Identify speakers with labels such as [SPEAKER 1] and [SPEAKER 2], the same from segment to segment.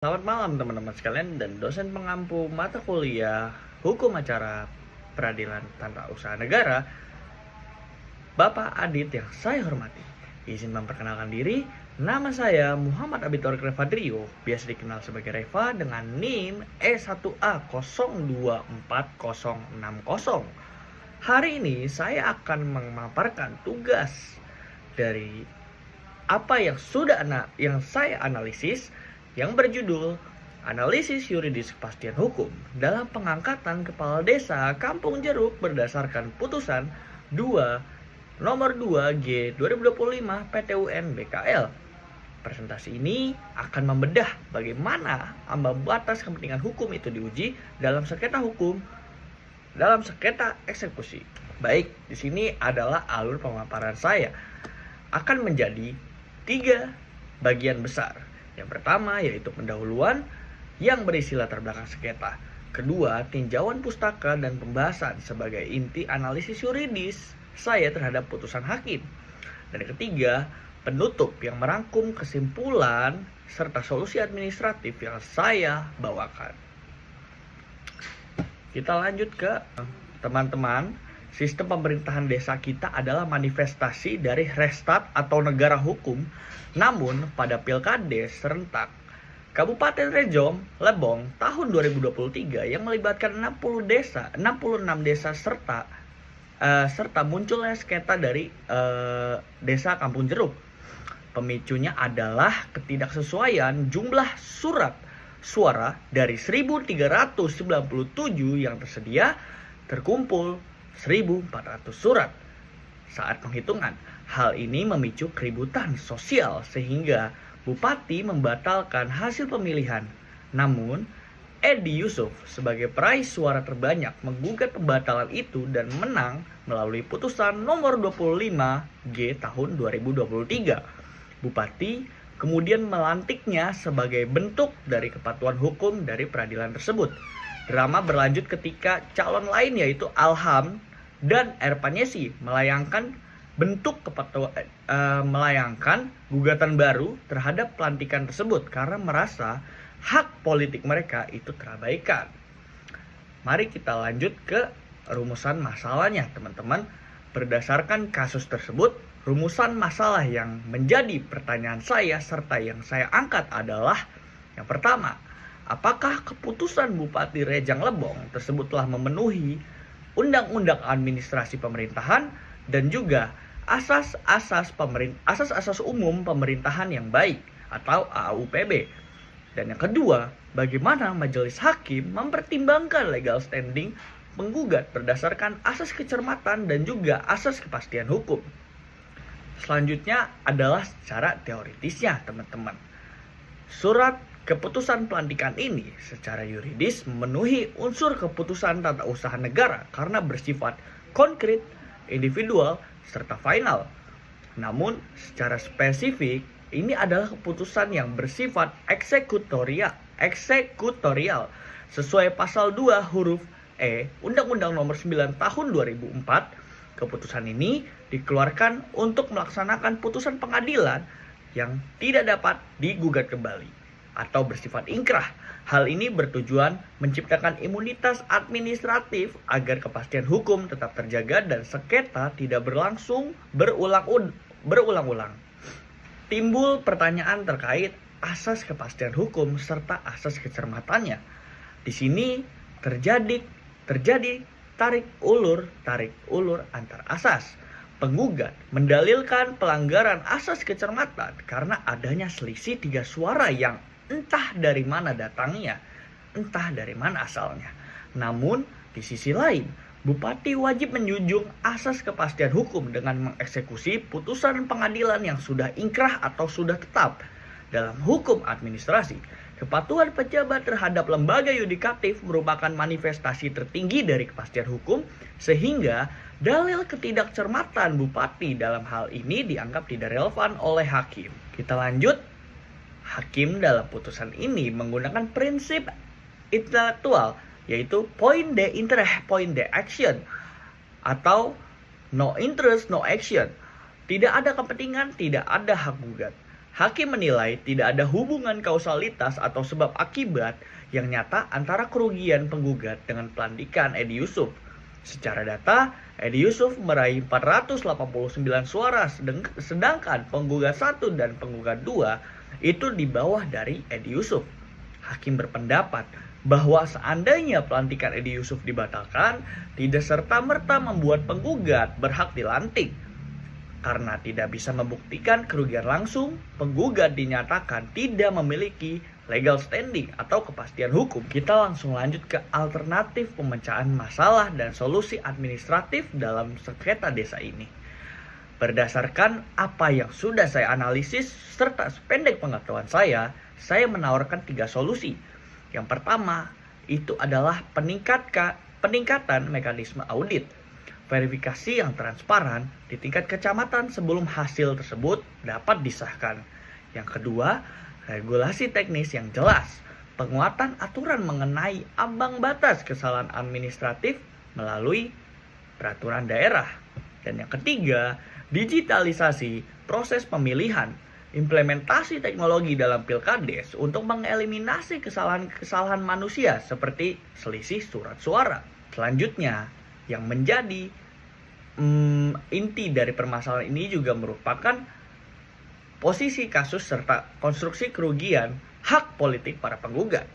[SPEAKER 1] Selamat malam teman-teman sekalian dan dosen pengampu mata kuliah Hukum Acara Peradilan Tata Usaha Negara, Bapak Adit yang saya hormati. Izin memperkenalkan diri, nama saya Muhammad Abitor Revadrio, biasa dikenal sebagai Reva dengan NIM E1A024060. Hari ini saya akan memaparkan tugas dari apa yang saya analisis yang berjudul Analisis Yuridis Kepastian Hukum dalam pengangkatan Kepala Desa Kampung Jeruk berdasarkan putusan 2 nomor 2 G 2025 PT-UN BKL. Presentasi ini akan membedah bagaimana ambang batas kepentingan hukum itu diuji dalam sengketa hukum, dalam sengketa eksekusi. Baik, di sini adalah alur pemaparan saya. Akan menjadi 3 bagian besar. Yang pertama yaitu pendahuluan yang berisi latar belakang sengketa. Kedua, tinjauan pustaka dan pembahasan sebagai inti analisis yuridis saya terhadap putusan hakim. Dan yang ketiga, penutup yang merangkum kesimpulan serta solusi administratif yang saya bawakan. Kita lanjut ke teman-teman. Sistem pemerintahan desa kita adalah manifestasi dari restart atau negara hukum. Namun pada Pilkades serentak Kabupaten Rejong Lebong tahun 2023 yang melibatkan 66 desa serta munculnya sengketa dari desa Kampung Jeruk. Pemicunya adalah ketidaksesuaian jumlah surat suara dari 1397 yang tersedia terkumpul 1400 surat saat penghitungan. Hal ini memicu keributan sosial sehingga Bupati membatalkan hasil pemilihan. Namun, Edi Yusuf sebagai peraih suara terbanyak menggugat pembatalan itu dan menang melalui putusan nomor 25 G tahun 2023. Bupati kemudian melantiknya sebagai bentuk dari kepatuhan hukum dari peradilan tersebut. Drama berlanjut ketika calon lain yaitu Alham dan Erpanyesi melayangkan gugatan baru terhadap pelantikan tersebut karena merasa hak politik mereka itu terabaikan. Mari kita lanjut ke rumusan masalahnya, teman-teman. Berdasarkan kasus tersebut, rumusan masalah yang menjadi pertanyaan saya serta yang saya angkat adalah yang pertama, apakah keputusan Bupati Rejang Lebong tersebut telah memenuhi Undang-Undang Administrasi Pemerintahan dan juga asas-asas umum pemerintahan yang baik atau AUPB. Dan yang kedua, bagaimana majelis hakim mempertimbangkan legal standing penggugat berdasarkan asas kecermatan dan juga asas kepastian hukum. Selanjutnya adalah secara teoritisnya, teman-teman. Surat keputusan pelantikan ini secara yuridis memenuhi unsur keputusan tata usaha negara karena bersifat konkret, individual, serta final. Namun secara spesifik ini adalah keputusan yang bersifat eksekutorial sesuai pasal 2 huruf E Undang-Undang Nomor 9 Tahun 2004. Keputusan ini dikeluarkan untuk melaksanakan putusan pengadilan yang tidak dapat digugat kembali atau bersifat ingkrah. Hal ini bertujuan menciptakan imunitas administratif agar kepastian hukum tetap terjaga dan sengketa tidak berlangsung berulang-ulang. Timbul pertanyaan terkait asas kepastian hukum serta asas kecermatannya. Di sini terjadi tarik ulur antar asas. Penggugat mendalilkan pelanggaran asas kecermatan karena adanya selisih 3 suara yang entah dari mana datangnya, entah dari mana asalnya. Namun, di sisi lain, Bupati wajib menjunjung asas kepastian hukum dengan mengeksekusi putusan pengadilan yang sudah ingkrah atau sudah tetap. Dalam hukum administrasi, kepatuhan pejabat terhadap lembaga yudikatif merupakan manifestasi tertinggi dari kepastian hukum, sehingga dalil ketidakcermatan Bupati dalam hal ini dianggap tidak relevan oleh hakim. Kita lanjut. Hakim dalam putusan ini menggunakan prinsip intelektual yaitu point de interest, point de action atau no interest, no action. Tidak ada kepentingan, tidak ada hak gugat. Hakim menilai tidak ada hubungan kausalitas atau sebab akibat yang nyata antara kerugian penggugat dengan pelantikan Edi Yusuf. Secara data, Edi Yusuf meraih 489 suara, sedangkan penggugat 1 dan penggugat 2 itu di bawah dari Edi Yusuf. Hakim berpendapat bahwa seandainya pelantikan Edi Yusuf dibatalkan, tidak serta-merta membuat penggugat berhak dilantik. Karena tidak bisa membuktikan kerugian langsung, penggugat dinyatakan tidak memiliki legal standing atau kepastian hukum. Kita langsung lanjut ke alternatif pemecahan masalah dan solusi administratif dalam sengketa desa ini. Berdasarkan apa yang sudah saya analisis serta sependek pengetahuan saya menawarkan 3 solusi. Yang pertama, itu adalah peningkatan mekanisme audit. Verifikasi yang transparan di tingkat kecamatan sebelum hasil tersebut dapat disahkan. Yang kedua, regulasi teknis yang jelas. Penguatan aturan mengenai ambang batas kesalahan administratif melalui peraturan daerah. Dan yang ketiga, digitalisasi proses pemilihan. Implementasi teknologi dalam Pilkades untuk mengeliminasi kesalahan manusia seperti selisih surat suara. Selanjutnya, yang menjadi inti dari permasalahan ini juga merupakan posisi kasus serta konstruksi kerugian hak politik para penggugat.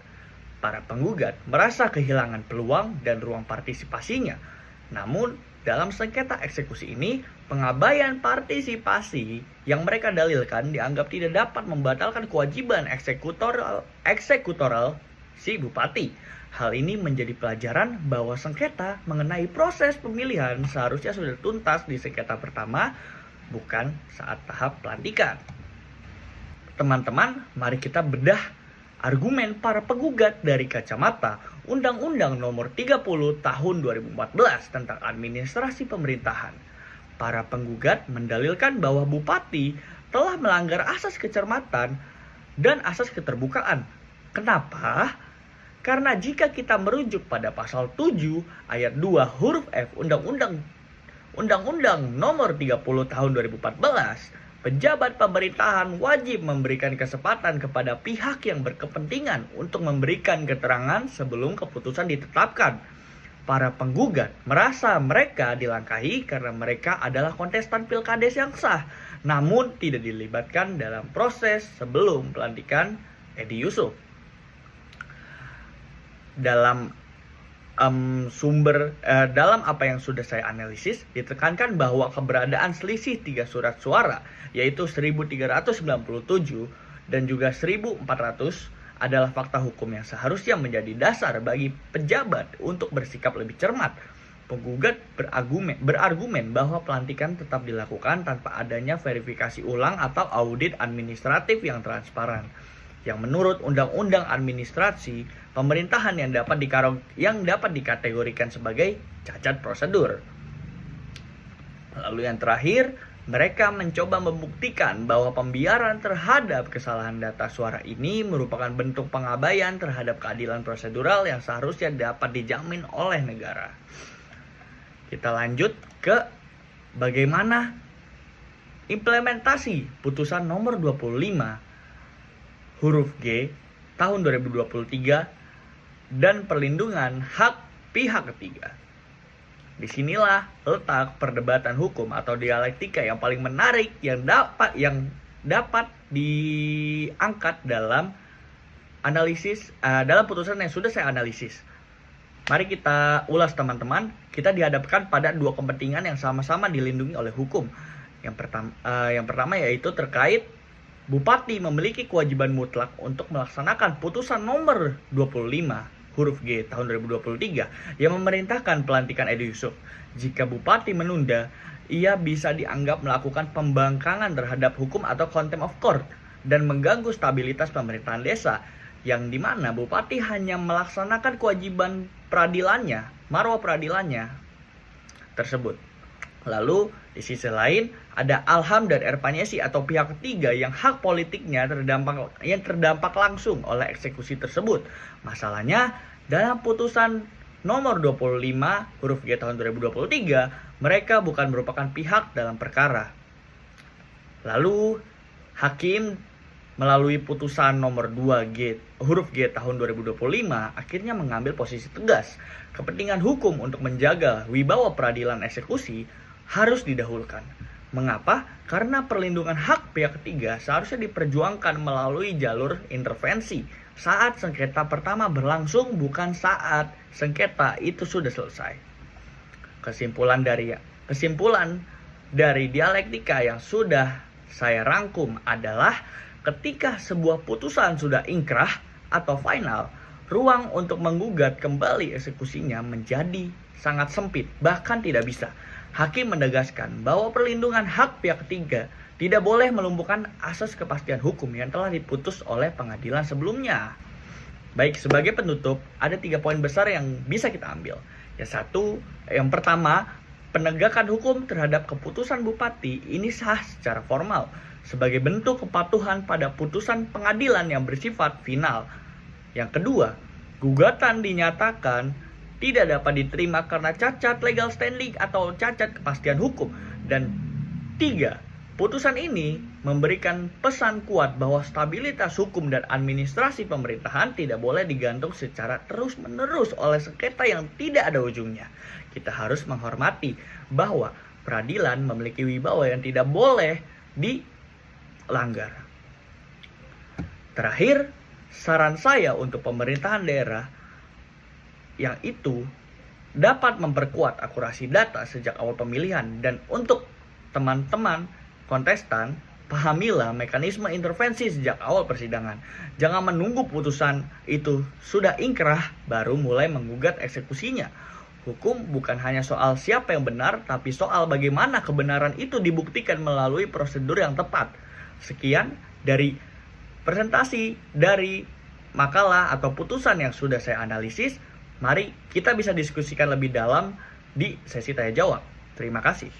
[SPEAKER 1] Para penggugat merasa kehilangan peluang dan ruang partisipasinya. Namun, dalam sengketa eksekusi ini, pengabaian partisipasi yang mereka dalilkan dianggap tidak dapat membatalkan kewajiban eksekutoral si bupati. Hal ini menjadi pelajaran bahwa sengketa mengenai proses pemilihan seharusnya sudah tuntas di sengketa pertama, bukan saat tahap pelantikan. Teman-teman, mari kita bedah argumen para penggugat dari kacamata Undang-Undang Nomor 30 Tahun 2014 tentang Administrasi Pemerintahan. Para penggugat mendalilkan bahwa bupati telah melanggar asas kecermatan dan asas keterbukaan. Kenapa? Karena jika kita merujuk pada pasal 7 ayat 2 huruf F Undang-Undang Nomor 30 Tahun 2014, pejabat pemerintahan wajib memberikan kesempatan kepada pihak yang berkepentingan untuk memberikan keterangan sebelum keputusan ditetapkan. Para penggugat merasa mereka dilangkahi karena mereka adalah kontestan Pilkades yang sah, namun tidak dilibatkan dalam proses sebelum pelantikan Edi Yusuf. Dalam dalam apa yang sudah saya analisis, ditekankan bahwa keberadaan selisih 3 surat suara, yaitu 1397 dan juga 1400, adalah fakta hukum yang seharusnya menjadi dasar bagi pejabat untuk bersikap lebih cermat. Penggugat berargumen bahwa pelantikan tetap dilakukan tanpa adanya verifikasi ulang atau audit administratif yang transparan, yang menurut Undang-Undang Administrasi Pemerintahan yang dapat dikategorikan sebagai cacat prosedur. Lalu yang terakhir, mereka mencoba membuktikan bahwa pembiaran terhadap kesalahan data suara ini merupakan bentuk pengabaian terhadap keadilan prosedural yang seharusnya dapat dijamin oleh negara. Kita lanjut ke bagaimana implementasi putusan nomor 25 huruf G tahun 2023 dan perlindungan hak pihak ketiga. Disinilah letak perdebatan hukum atau dialektika yang paling menarik yang dapat diangkat dalam analisis dalam putusan yang sudah saya analisis. Mari kita ulas teman-teman. Kita dihadapkan pada 2 kepentingan yang sama-sama dilindungi oleh hukum. Yang pertama yaitu terkait bupati memiliki kewajiban mutlak untuk melaksanakan putusan nomor 25 huruf G tahun 2023 yang memerintahkan pelantikan Edi Yusuf. Jika bupati menunda, ia bisa dianggap melakukan pembangkangan terhadap hukum atau contempt of court dan mengganggu stabilitas pemerintahan desa, yang dimana bupati hanya melaksanakan kewajiban peradilannya, marwah peradilannya tersebut. Lalu di sisi lain ada Alham dan Erpanyesi atau pihak ketiga yang hak politiknya terdampak langsung oleh eksekusi tersebut. Masalahnya dalam putusan nomor 25 huruf G tahun 2023, mereka bukan merupakan pihak dalam perkara. Lalu Hakim melalui putusan nomor 2G huruf G tahun 2025 akhirnya mengambil posisi tegas. Kepentingan hukum untuk menjaga wibawa peradilan eksekusi harus didahulukan. Mengapa? Karena perlindungan hak pihak ketiga seharusnya diperjuangkan melalui jalur intervensi saat sengketa pertama berlangsung, bukan saat sengketa itu sudah selesai. Kesimpulan dari dialektika yang sudah saya rangkum adalah ketika sebuah putusan sudah ingkrah atau final, ruang untuk menggugat kembali eksekusinya menjadi sangat sempit, bahkan tidak bisa. Hakim menegaskan bahwa perlindungan hak pihak ketiga tidak boleh melumpuhkan asas kepastian hukum yang telah diputus oleh pengadilan sebelumnya. Baik, sebagai penutup, ada 3 poin besar yang bisa kita ambil. Yang pertama, penegakan hukum terhadap keputusan bupati ini sah secara formal sebagai bentuk kepatuhan pada putusan pengadilan yang bersifat final. Yang kedua, gugatan dinyatakan tidak dapat diterima karena cacat legal standing atau cacat kepastian hukum. Dan 3, putusan ini memberikan pesan kuat bahwa stabilitas hukum dan administrasi pemerintahan tidak boleh digantung secara terus-menerus oleh sengketa yang tidak ada ujungnya. Kita harus menghormati bahwa peradilan memiliki wibawa yang tidak boleh dilanggar. Terakhir, saran saya untuk pemerintahan daerah yang itu dapat memperkuat akurasi data sejak awal pemilihan, dan untuk teman-teman kontestan, pahamilah mekanisme intervensi sejak awal persidangan. Jangan menunggu putusan itu sudah ingkrah baru mulai menggugat eksekusinya. Hukum bukan hanya soal siapa yang benar, tapi soal bagaimana kebenaran itu dibuktikan melalui prosedur yang tepat. Sekian dari presentasi dari makalah atau putusan yang sudah saya analisis. Mari kita bisa diskusikan lebih dalam di sesi tanya jawab. Terima kasih.